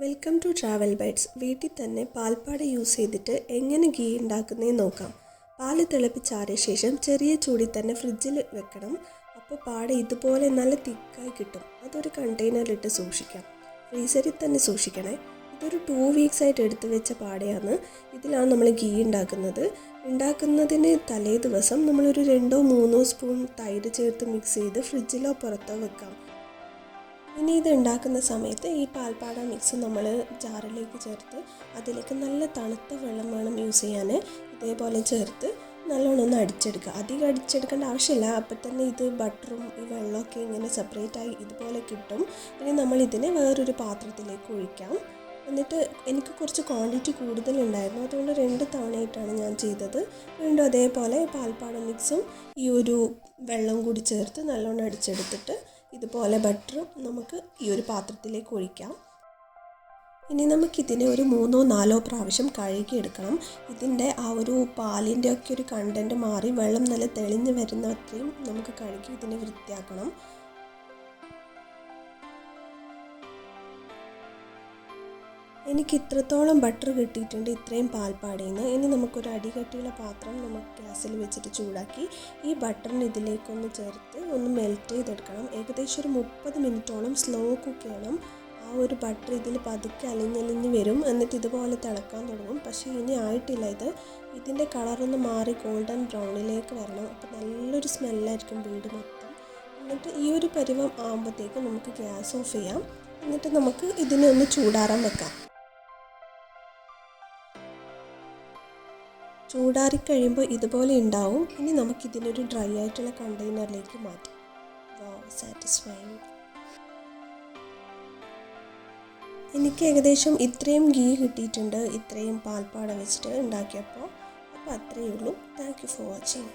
Welcome to travel bytes. വീട്ടിൽ തന്നെ പാൽപ്പാട use ചെയ്തിട്ട് എങ്ങനെ ഗീ ഉണ്ടാക്കുന്നതെന്ന് നോക്കാം. പാല് തിളപ്പിച്ചാറിയ ശേഷം ചെറിയ ചൂടിൽ തന്നെ ഫ്രിഡ്ജിൽ വെക്കണം. അപ്പോൾ പാട ഇതുപോലെ നല്ല തിക്കായി കിട്ടും. അതൊരു കണ്ടെയ്നറിലിട്ട് സൂക്ഷിക്കാം. ഫ്രീസറിൽ തന്നെ സൂക്ഷിക്കണേ. ഇതൊരു 2 വീക്സ് ആയിട്ട് എടുത്തു വെച്ച പാടയാണ്. ഇതിലാണ് നമ്മൾ ഗീ ഉണ്ടാക്കുന്നതിന് തലേ ദിവസം നമ്മളൊരു 2-3 സ്പൂൺ തൈര് ചേർത്ത് മിക്സ് ചെയ്ത് ഫ്രിഡ്ജിലോ പുറത്തോ വെക്കാം. ഇനി ഇത് ഉണ്ടാക്കുന്ന സമയത്ത് ഈ പാൽപ്പാട മിക്സ് നമ്മൾ ജാറിലേക്ക് ചേർത്ത് അതിലേക്ക് നല്ല തണുത്ത വെള്ളം വേണം യൂസ് ചെയ്യാൻ. ഇതേപോലെ ചേർത്ത് നല്ലോണം ഒന്ന് അടിച്ചെടുക്കുക. അധികം അടിച്ചെടുക്കേണ്ട ആവശ്യമില്ല. അപ്പം തന്നെ ഇത് ബട്ടറും ഈ വെള്ളമൊക്കെ ഇങ്ങനെ സെപ്പറേറ്റായി ഇതുപോലെ കിട്ടും. ഇനി നമ്മളിതിനെ വേറൊരു പാത്രത്തിലേക്ക് ഒഴിക്കാം. എന്നിട്ട് എനിക്ക് കുറച്ച് ക്വാണ്ടിറ്റി കൂടുതലുണ്ടായിരുന്നു, അതുകൊണ്ട് 2 തവണയായിട്ടാണ് ഞാൻ ചെയ്തത്. വീണ്ടും അതേപോലെ പാൽപ്പാട മിക്സും ഈ ഒരു വെള്ളം കൂടി ചേർത്ത് നല്ലോണം അടിച്ചെടുത്തിട്ട് ഇതുപോലെ ബട്ടറും നമുക്ക് ഈ ഒരു പാത്രത്തിലേക്ക് ഒഴിക്കാം. ഇനി നമുക്കിതിനെ ഒരു 3-4 പ്രാവശ്യം കഴുകിയെടുക്കണം. ഇതിൻ്റെ ആ ഒരു പാലിൻ്റെ ഒക്കെ ഒരു കണ്ടൻറ്റ് മാറി വെള്ളം നല്ല തെളിഞ്ഞ് വരുന്ന അത്രയും നമുക്ക് കഴുകി ഇതിനെ വൃത്തിയാക്കണം. എനിക്ക് ഇത്രത്തോളം ബട്ടർ കിട്ടിയിട്ടുണ്ട് ഇത്രയും പാൽപ്പാടയിൽ നിന്ന്. ഇനി നമുക്കൊരു അടികട്ടിയുള്ള പാത്രം നമുക്ക് ഗ്യാസിൽ വെച്ചിട്ട് ചൂടാക്കി ഈ ബട്ടറിന് ഇതിലേക്കൊന്ന് ചേർത്ത് ഒന്ന് മെൽറ്റ് ചെയ്തെടുക്കണം. ഏകദേശം ഒരു 30 മിനിറ്റോളം സ്ലോ കുക്ക് ചെയ്യണം. ആ ഒരു ബട്ടർ ഇതിൽ പതുക്കെ അലിഞ്ഞലിഞ്ഞ് വരും. എന്നിട്ട് ഇതുപോലെ തിളക്കാൻ തുടങ്ങും. പക്ഷേ ഇനി ആയിട്ടില്ല. ഇതിൻ്റെ കളറൊന്ന് മാറി ഗോൾഡൻ ബ്രൗണിലേക്ക് വരണം. അപ്പോൾ നല്ലൊരു സ്മെല്ലായിരിക്കും വീട് മൊത്തം. എന്നിട്ട് ഈ ഒരു പരുവം ആകുമ്പോഴത്തേക്ക് നമുക്ക് ഗ്യാസ് ഓഫ് ചെയ്യാം. എന്നിട്ട് നമുക്ക് ഇതിനെ ഒന്ന് ചൂടാറാൻ വെക്കാം. ചൂടാറിക്കഴിയുമ്പോൾ ഇതുപോലെ ഉണ്ടാവും. ഇനി നമുക്കിതിനൊരു ഡ്രൈ ആയിട്ടുള്ള കണ്ടെയ്നറിലേക്ക് മാറ്റാം. സാറ്റിസ്ഫൈങ്. എനിക്ക് ഏകദേശം ഇത്രയും ഗീ കിട്ടിയിട്ടുണ്ട്, ഇത്രയും പാൽപ്പാട വെച്ചിട്ട് ഉണ്ടാക്കിയപ്പോൾ. അപ്പോൾ അത്രയേ ഉള്ളൂ. Thank you for watching.